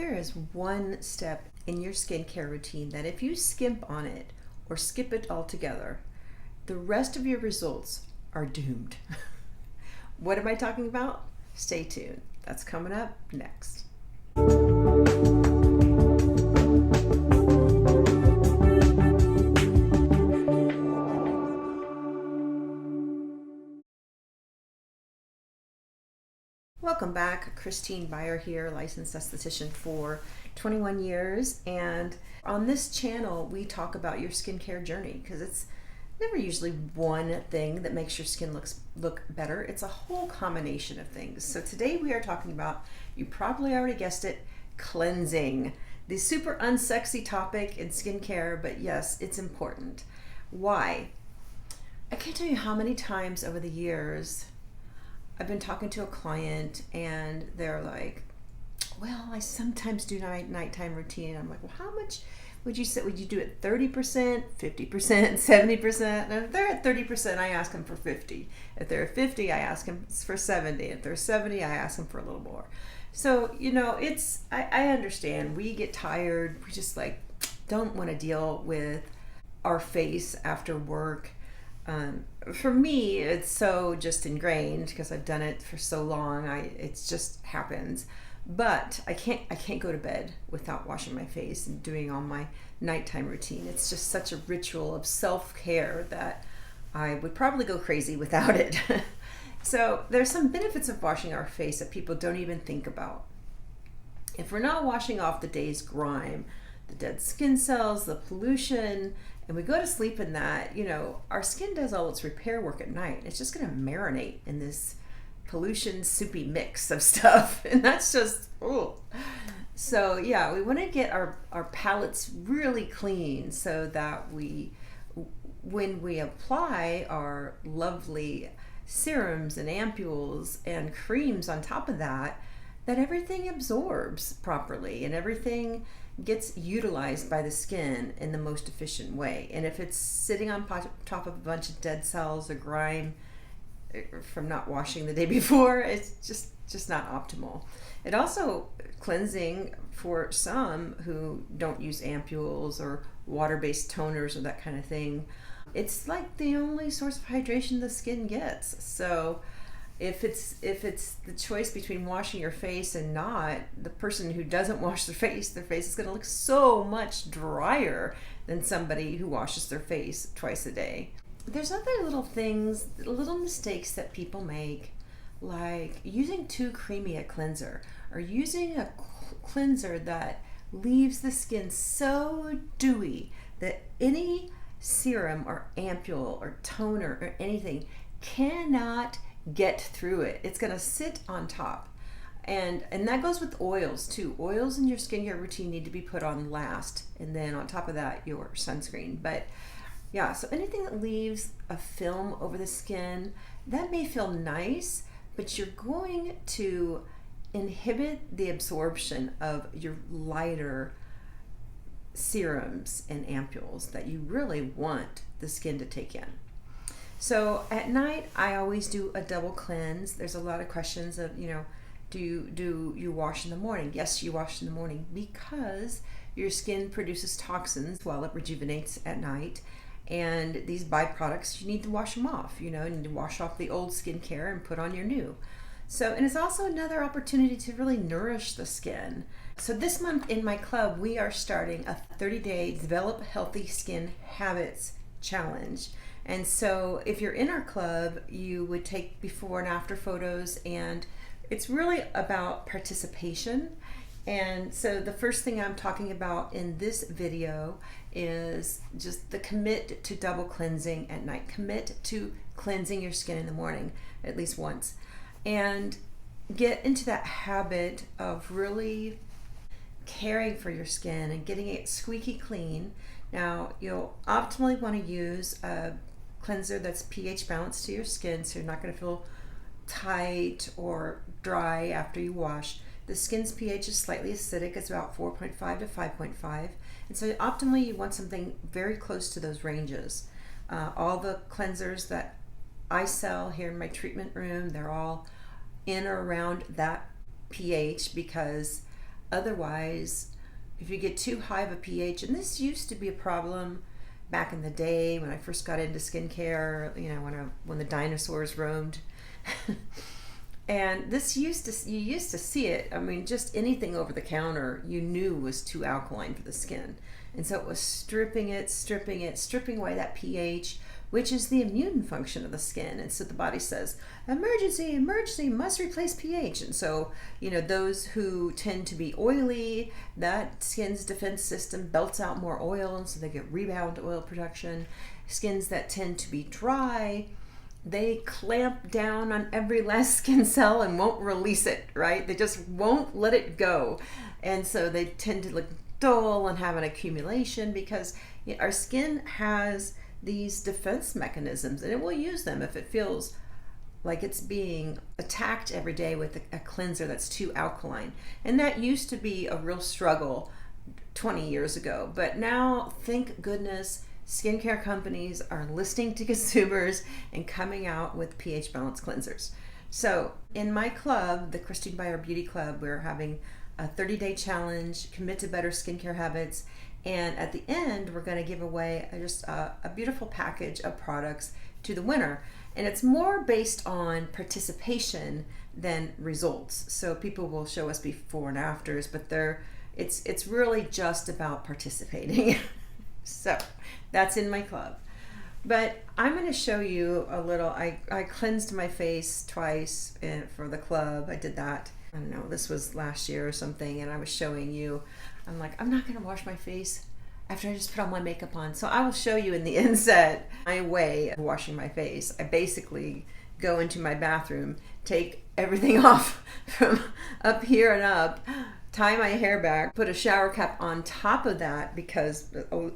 There is one step in your skincare routine that if you skimp on it or skip it altogether, the rest of your results are doomed. What am I talking about? Stay tuned. That's coming up next. Welcome back. Christine Byer here, licensed esthetician for 21 years. And on this channel, we talk about your skincare journey because it's never usually one thing that makes your skin look better. It's a whole combination of things. So today we are talking about, you probably already guessed it, cleansing. The super unsexy topic in skincare, but yes, it's important. Why? I can't tell you how many times over the years I've been talking to a client and they're like, well, I sometimes do nighttime routine. I'm like, well, how much would you say? Would you do it 30%, 50%, 70%? And if they're at 30%, I ask them for 50. If they're at 50, I ask them for 70. If they're 70, I ask them for a little more. So, I understand. We get tired. We just don't want to deal with our face after work. For me, it's so just ingrained because I've done it for so long. It just happens. But I can't go to bed without washing my face and doing all my nighttime routine. It's just such a ritual of self-care that I would probably go crazy without it. So there's some benefits of washing our face that people don't even think about. If we're not washing off the day's grime, the dead skin cells, the pollution, and we go to sleep in that, our skin does all its repair work at night. It's just going to marinate in this pollution soupy mix of stuff, and that's just So yeah, we want to get our palettes really clean so that when we apply our lovely serums and ampules and creams on top of that everything absorbs properly and everything gets utilized by the skin in the most efficient way. And if it's sitting on top of a bunch of dead cells or grime from not washing the day before, it's just not optimal. It also cleansing for some who don't use ampules or water-based toners or that kind of thing. It's like the only source of hydration the skin gets. So if it's the choice between washing your face and not, the person who doesn't wash their face is going to look so much drier than somebody who washes their face twice a day. There's other little things, little mistakes that people make, like using too creamy a cleanser or using a cleanser that leaves the skin so dewy that any serum or ampule or toner or anything cannot get through it. It's going to sit on top. And that goes with oils too. Oils in your skincare routine need to be put on last, and then on top of that, your sunscreen. But yeah, so anything that leaves a film over the skin, that may feel nice, but you're going to inhibit the absorption of your lighter serums and ampules that you really want the skin to take in. So at night, I always do a double cleanse. There's a lot of questions of, do you wash in the morning? Yes, you wash in the morning because your skin produces toxins while it rejuvenates at night. And these byproducts, you need to wash them off. You need to wash off the old skincare and put on your new. So, and it's also another opportunity to really nourish the skin. So this month in my club, we are starting a 30-day Develop Healthy Skin Habits challenge. And so if you're in our club, you would take before and after photos, and it's really about participation. And so the first thing I'm talking about in this video is just the commit to double cleansing at night. Commit to cleansing your skin in the morning at least once, and get into that habit of really caring for your skin and getting it squeaky clean. Now, you'll optimally want to use a cleanser that's pH balanced to your skin, so you're not going to feel tight or dry after you wash. The skin's pH is slightly acidic. It's about 4.5 to 5.5. And so optimally, you want something very close to those ranges. All the cleansers that I sell here in my treatment room, they're all in or around that pH because Otherwise, if you get too high of a pH, and this used to be a problem back in the day when I first got into skincare, when the dinosaurs roamed. And you used to see it. I mean, just anything over the counter you knew was too alkaline for the skin. And so it was stripping away that pH, which is the immune function of the skin. And so the body says, emergency, emergency, must replace pH. And so, those who tend to be oily, that skin's defense system belts out more oil, and so they get rebound oil production. Skins that tend to be dry, they clamp down on every last skin cell and won't release it, right? They just won't let it go. And so they tend to look dull and have an accumulation because our skin has these defense mechanisms, and it will use them if it feels like it's being attacked every day with a cleanser that's too alkaline. And that used to be a real struggle 20 years ago. But now, thank goodness, skincare companies are listening to consumers and coming out with pH balanced cleansers. So in my club, the Christine Byer Beauty Club, we're having a 30-day challenge, commit to better skincare habits. And at the end, we're going to give away just a beautiful package of products to the winner. And it's more based on participation than results. So people will show us before and afters, but it's really just about participating. So that's in my club. But I'm going to show you a little. I cleansed my face twice for the club. I did that. I don't know, this was last year or something, and I was showing you. I'm like, I'm not going to wash my face after I just put all my makeup on. So I will show you in the inset my way of washing my face. I basically go into my bathroom, take everything off from up here and up, tie my hair back, put a shower cap on top of that because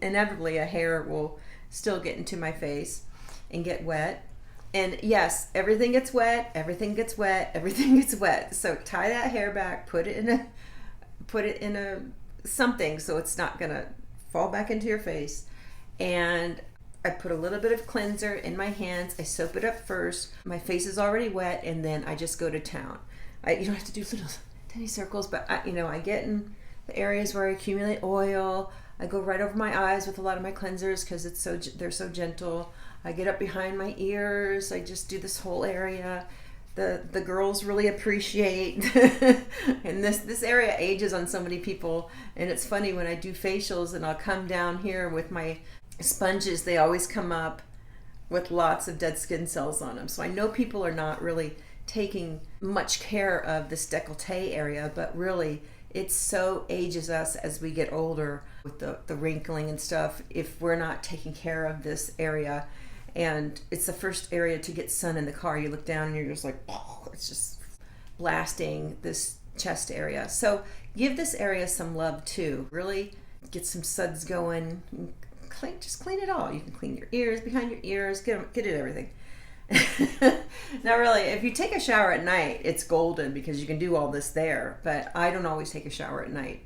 inevitably a hair will still get into my face and get wet. And yes, everything gets wet, everything gets wet, everything gets wet. So tie that hair back, put it in a something so it's not gonna fall back into your face. And I put a little bit of cleanser in my hands. I soap it up first. My face is already wet, and then I just go to town. You don't have to do little tiny circles, but I get in the areas where I accumulate oil. I go right over my eyes with a lot of my cleansers because they're so gentle. I get up behind my ears. I just do this whole area. The girls really appreciate. And this area ages on so many people. And it's funny when I do facials and I'll come down here with my sponges, they always come up with lots of dead skin cells on them. So I know people are not really taking much care of this décolleté area, but really it so ages us as we get older with the wrinkling and stuff if we're not taking care of this area. And it's the first area to get sun in the car. You look down and you're just like, oh, it's just blasting this chest area. So give this area some love too. Really get some suds going. Just clean it all. You can clean your ears, behind your ears, get it everything. Now really, if you take a shower at night, it's golden because you can do all this there, but I don't always take a shower at night.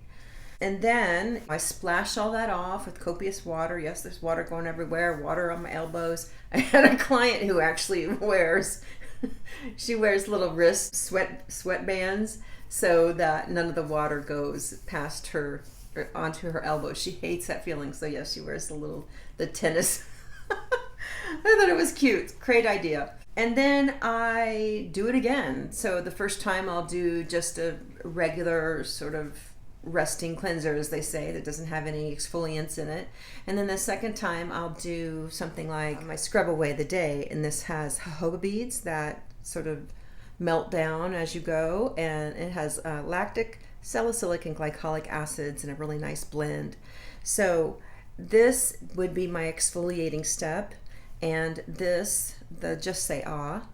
And then I splash all that off with copious water. Yes, there's water going everywhere, water on my elbows. I had a client who actually wears little wrist sweatbands so that none of the water goes past her or onto her elbows. She hates that feeling, so yes, she wears the tennis. I thought it was cute. Great idea. And then I do it again. So the first time I'll do just a regular sort of resting cleanser, as they say, that doesn't have any exfoliants in it. And then the second time I'll do something like my scrub away the day, and this has jojoba beads that sort of melt down as you go, and it has lactic, salicylic, and glycolic acids in a really nice blend. So this would be my exfoliating step, and this, the Just Say Ah,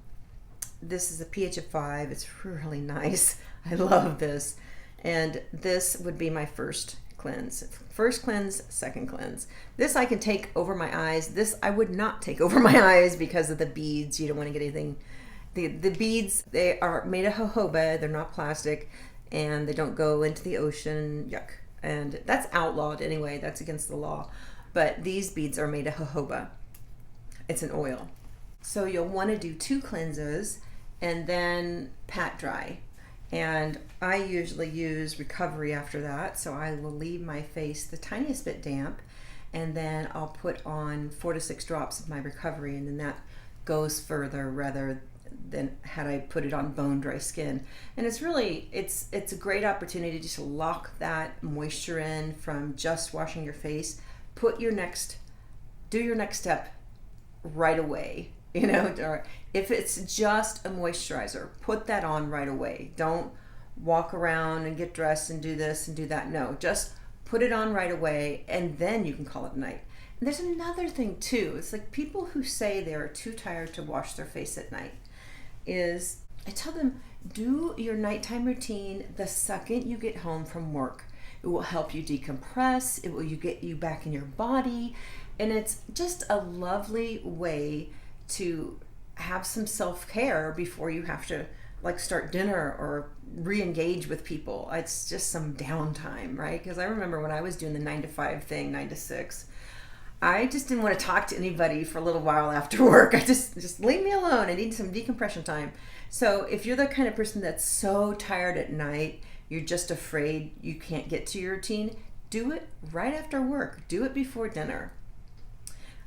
this is a pH of 5. It's really nice. I love this. And this would be my first cleanse. First cleanse, second cleanse. This I can take over my eyes. This I would not take over my eyes because of the beads. You don't want to get anything. The beads, they are made of jojoba. They're not plastic, and they don't go into the ocean. Yuck. And that's outlawed anyway. That's against the law. But these beads are made of jojoba. It's an oil. So you'll want to do 2 cleanses and then pat dry. And I usually use recovery after that, so I will leave my face the tiniest bit damp, and then I'll put on 4 to 6 drops of my recovery, and then that goes further rather than had I put it on bone dry skin. And it's really, it's a great opportunity to just lock that moisture in from just washing your face. Do your next step right away, or if it's just a moisturizer, put that on right away. Don't walk around and get dressed and do this and do that. No, just put it on right away, and then you can call it a night. And there's another thing too. It's like people who say they're too tired to wash their face at night, is I tell them, do your nighttime routine the second you get home from work. It will help you decompress. It will get you back in your body. And it's just a lovely way to have some self-care before you have to start dinner or re-engage with people. It's just some downtime, right? Because I remember when I was doing the 9 to 5 thing, 9 to 6, I just didn't want to talk to anybody for a little while after work. I just leave me alone. I need some decompression time. So if you're the kind of person that's so tired at night, you're just afraid you can't get to your routine, do it right after work. Do it before dinner.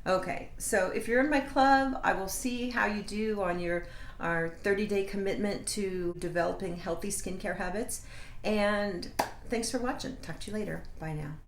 Okay, so if you're in my club, I will see how you do on our 30-day commitment to developing healthy skincare habits. And thanks for watching. Talk to you later. Bye now.